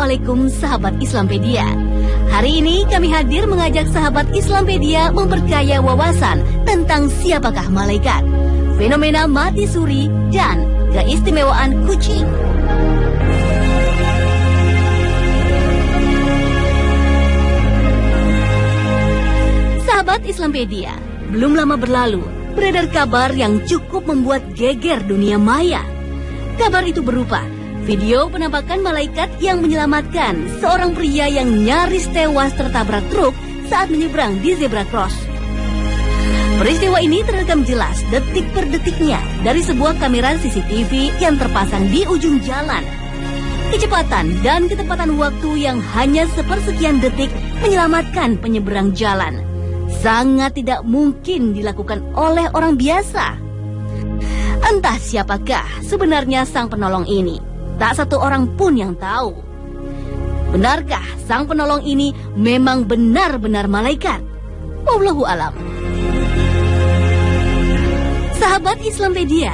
Assalamualaikum sahabat Islampedia. Hari ini kami hadir mengajak sahabat Islampedia memperkaya wawasan tentang siapakah malaikat, fenomena mati suri, dan keistimewaan kucing. Sahabat Islampedia, belum lama berlalu beredar kabar yang cukup membuat geger dunia maya. Kabar itu berupa video penampakan malaikat yang menyelamatkan seorang pria yang nyaris tewas tertabrak truk saat menyeberang di zebra cross. Peristiwa ini terekam jelas detik per detiknya dari sebuah kamera CCTV yang terpasang di ujung jalan. Kecepatan dan ketepatan waktu yang hanya sepersekian detik menyelamatkan penyeberang jalan sangat tidak mungkin dilakukan oleh orang biasa. Entah siapakah sebenarnya sang penolong ini. Tak satu orang pun yang tahu. Benarkah sang penolong ini memang benar-benar malaikat? Wallahu alam. Sahabat Islampedia,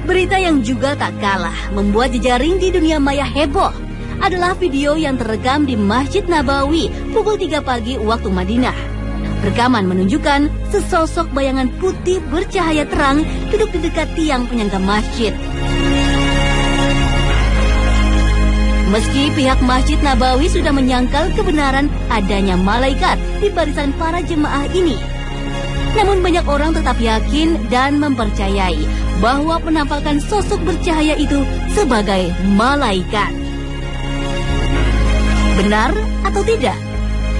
berita yang juga tak kalah membuat jejaring di dunia maya heboh adalah video yang terekam di Masjid Nabawi pukul 3 pagi waktu Madinah. Rekaman menunjukkan sesosok bayangan putih bercahaya terang duduk di dekat tiang penyangga masjid. Meski pihak Masjid Nabawi sudah menyangkal kebenaran adanya malaikat di barisan para jemaah ini, namun banyak orang tetap yakin dan mempercayai bahwa penampakan sosok bercahaya itu sebagai malaikat. Benar atau tidak?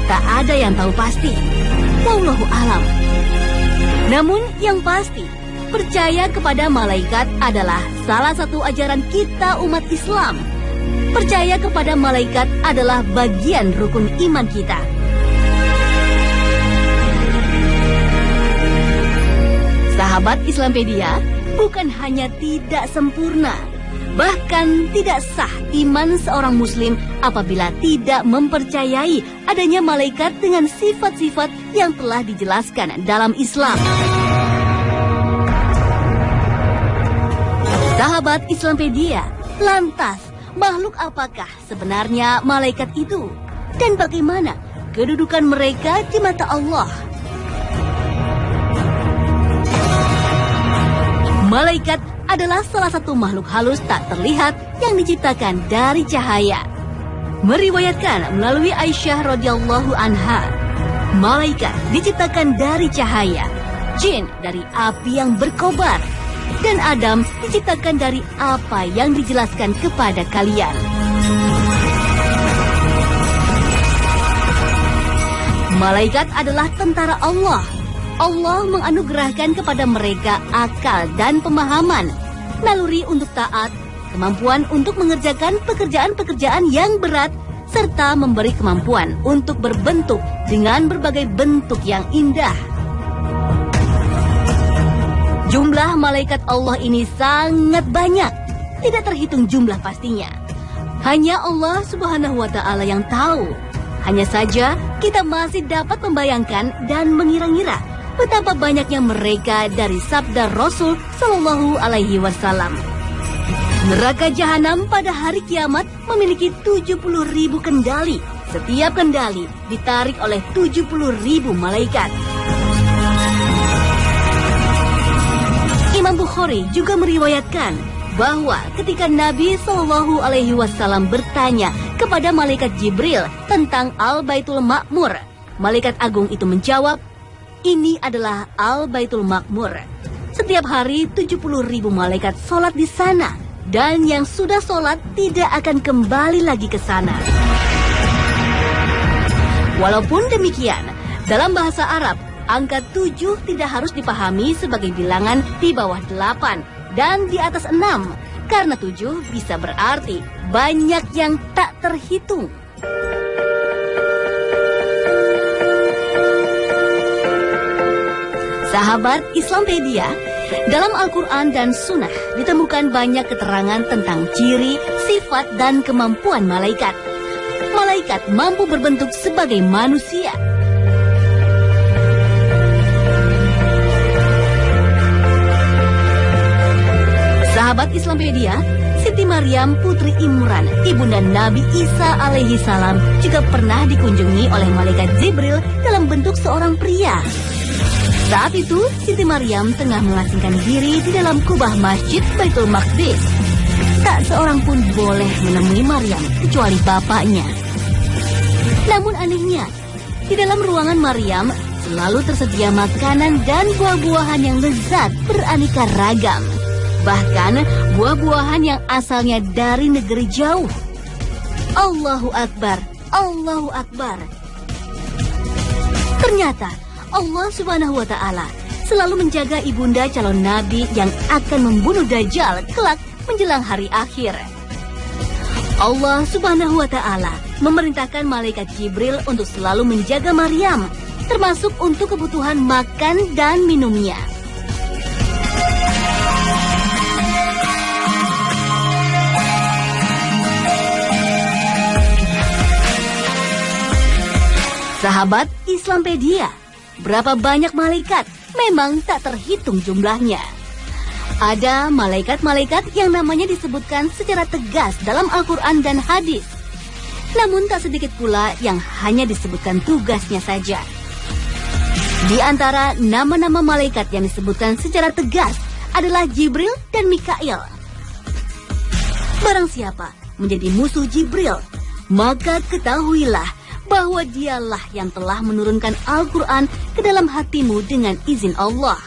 Tak ada yang tahu pasti. Wallahu alam. Namun yang pasti, percaya kepada malaikat adalah salah satu ajaran kita umat Islam. Percaya kepada malaikat adalah bagian rukun iman kita. Sahabat Islampedia, bukan hanya tidak sempurna, bahkan tidak sah iman seorang muslim apabila tidak mempercayai adanya malaikat dengan sifat-sifat yang telah dijelaskan dalam Islam. Sahabat Islampedia, lantas makhluk apakah sebenarnya malaikat itu? Dan bagaimana kedudukan mereka di mata Allah? Malaikat adalah salah satu makhluk halus tak terlihat yang diciptakan dari cahaya. Meriwayatkan melalui Aisyah radhiyallahu anha, malaikat diciptakan dari cahaya, jin dari api yang berkobar, dan Adam diciptakan dari apa yang dijelaskan kepada kalian. Malaikat adalah tentara Allah. Allah menganugerahkan kepada mereka akal dan pemahaman, naluri untuk taat, kemampuan untuk mengerjakan pekerjaan-pekerjaan yang berat, serta memberi kemampuan untuk berbentuk dengan berbagai bentuk yang indah. Jumlah malaikat Allah ini sangat banyak, tidak terhitung jumlah pastinya. Hanya Allah Subhanahu wa Ta'ala yang tahu. Hanya saja kita masih dapat membayangkan dan mengira-ngira betapa banyaknya mereka dari sabda Rasul Shallallahu Alaihi Wasallam. Neraka Jahanam pada hari kiamat memiliki 70.000 kendali. Setiap kendali ditarik oleh 70.000 malaikat. Imam Bukhari juga meriwayatkan bahwa ketika Nabi Shallallahu Alaihi Wasallam bertanya kepada malaikat Jibril tentang Al-Baitul Ma'mur, malaikat agung itu menjawab, ini adalah Al-Baitul Ma'mur. Setiap hari 70.000 malaikat sholat di sana, dan yang sudah sholat tidak akan kembali lagi ke sana. Walaupun demikian, dalam bahasa Arab, angka 7 tidak harus dipahami sebagai bilangan di bawah 8 dan di atas 6, karena 7 bisa berarti banyak yang tak terhitung. Sahabat Islampedia, dalam Al-Quran dan Sunnah ditemukan banyak keterangan tentang ciri, sifat, dan kemampuan malaikat. Malaikat mampu berbentuk sebagai manusia. Sahabat Islampedia, Siti Maryam putri Imran, ibunda Nabi Isa alaihi salam, juga pernah dikunjungi oleh malaikat Jibril dalam bentuk seorang pria. Saat itu, Siti Maryam tengah mengasingkan diri di dalam kubah masjid Baitul Maqdis. Tak seorang pun boleh menemui Maryam kecuali bapaknya. Namun anehnya, di dalam ruangan Maryam selalu tersedia makanan dan buah-buahan yang lezat beraneka ragam. Bahkan buah-buahan yang asalnya dari negeri jauh. Allahu Akbar, Allahu Akbar. Ternyata Allah Subhanahu wa Ta'ala selalu menjaga ibunda calon nabi yang akan membunuh Dajjal kelak menjelang hari akhir. Allah Subhanahu wa Ta'ala memerintahkan malaikat Jibril untuk selalu menjaga Maryam, termasuk untuk kebutuhan makan dan minumnya. Sahabat Islampedia, berapa banyak malaikat? Memang tak terhitung jumlahnya. Ada malaikat-malaikat yang namanya disebutkan secara tegas dalam Al-Quran dan hadis. Namun tak sedikit pula yang hanya disebutkan tugasnya saja. Di antara nama-nama malaikat yang disebutkan secara tegas adalah Jibril dan Mikail. Barang siapa menjadi musuh Jibril, maka ketahuilah bahwa dialah yang telah menurunkan Al-Quran ke dalam hatimu dengan izin Allah,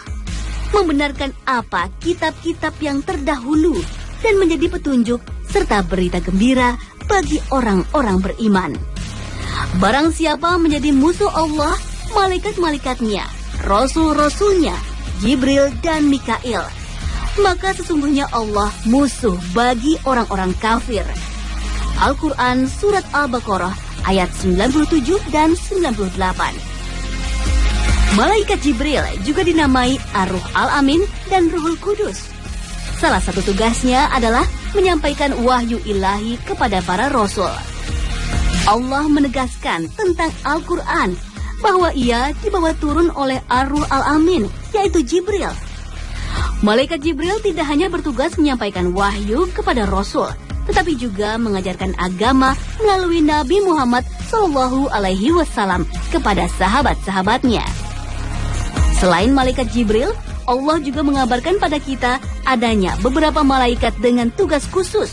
membenarkan apa kitab-kitab yang terdahulu dan menjadi petunjuk serta berita gembira bagi orang-orang beriman. Barang siapa menjadi musuh Allah, malaikat-malaikatnya, rasul-rasulnya, Jibril dan Mikail, maka sesungguhnya Allah musuh bagi orang-orang kafir. Al-Quran Surat Al-Baqarah ayat 97 dan 98. Malaikat Jibril juga dinamai Ar-Ruh Al-Amin dan Ruhul Kudus. Salah satu tugasnya adalah menyampaikan wahyu ilahi kepada para rasul. Allah menegaskan tentang Al-Quran bahwa ia dibawa turun oleh Ar-Ruh Al-Amin, yaitu Jibril. Malaikat Jibril tidak hanya bertugas menyampaikan wahyu kepada rasul, tetapi juga mengajarkan agama melalui Nabi Muhammad SAW kepada sahabat-sahabatnya. Selain malaikat Jibril, Allah juga mengabarkan pada kita adanya beberapa malaikat dengan tugas khusus,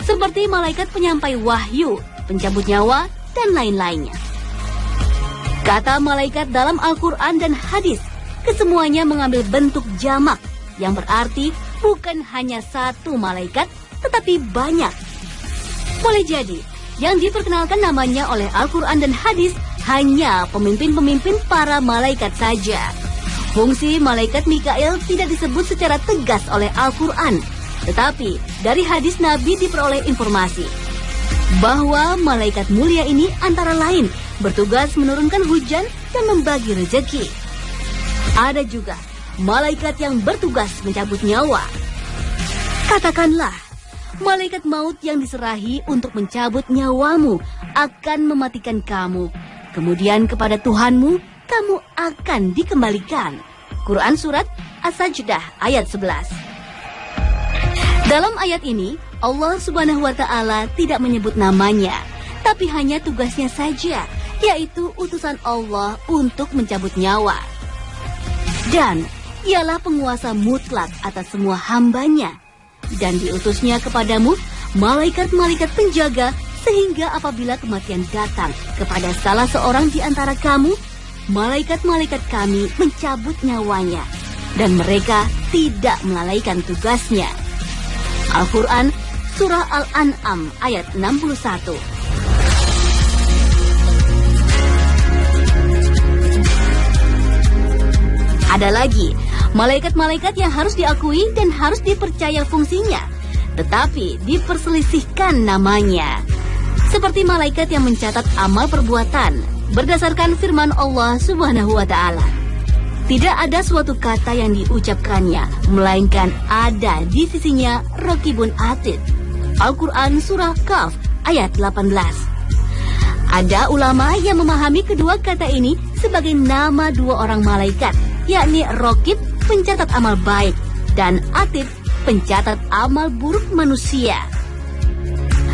seperti malaikat penyampai wahyu, pencabut nyawa, dan lain-lainnya. Kata malaikat dalam Al-Quran dan hadis, kesemuanya mengambil bentuk jamak, yang berarti bukan hanya satu malaikat, tetapi banyak. Boleh jadi, yang diperkenalkan namanya oleh Al-Quran dan hadis hanya pemimpin-pemimpin para malaikat saja. Fungsi malaikat Mikail tidak disebut secara tegas oleh Al-Quran, tetapi dari hadis Nabi diperoleh informasi bahwa malaikat mulia ini antara lain bertugas menurunkan hujan dan membagi rezeki. Ada juga malaikat yang bertugas mencabut nyawa. Katakanlah, malaikat maut yang diserahi untuk mencabut nyawamu akan mematikan kamu. Kemudian kepada Tuhanmu, kamu akan dikembalikan. Quran Surat As-Sajdah ayat 11. Dalam ayat ini, Allah Subhanahu wa Ta'ala tidak menyebut namanya, tapi hanya tugasnya saja, yaitu utusan Allah untuk mencabut nyawa. Dan ialah penguasa mutlak atas semua hambanya. Dan diutusnya kepadamu malaikat-malaikat penjaga, sehingga apabila kematian datang kepada salah seorang di antara kamu, malaikat-malaikat kami mencabut nyawanya, dan mereka tidak melalaikan tugasnya. Al-Quran Surah Al-An'am ayat 61. Ada lagi malaikat-malaikat yang harus diakui dan harus dipercaya fungsinya, tetapi diperselisihkan namanya. Seperti malaikat yang mencatat amal perbuatan berdasarkan firman Allah Subhanahu wa Ta'ala. Tidak ada suatu kata yang diucapkannya, melainkan ada di sisinya Raqibun Atid. Al-Quran Surah Kahf ayat 18. Ada ulama yang memahami kedua kata ini sebagai nama dua orang malaikat, yakni Raqib pencatat amal baik dan Atid pencatat amal buruk manusia.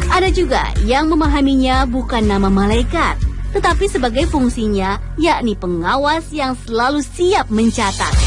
Ada juga yang memahaminya bukan nama malaikat, tetapi sebagai fungsinya, yakni pengawas yang selalu siap mencatat.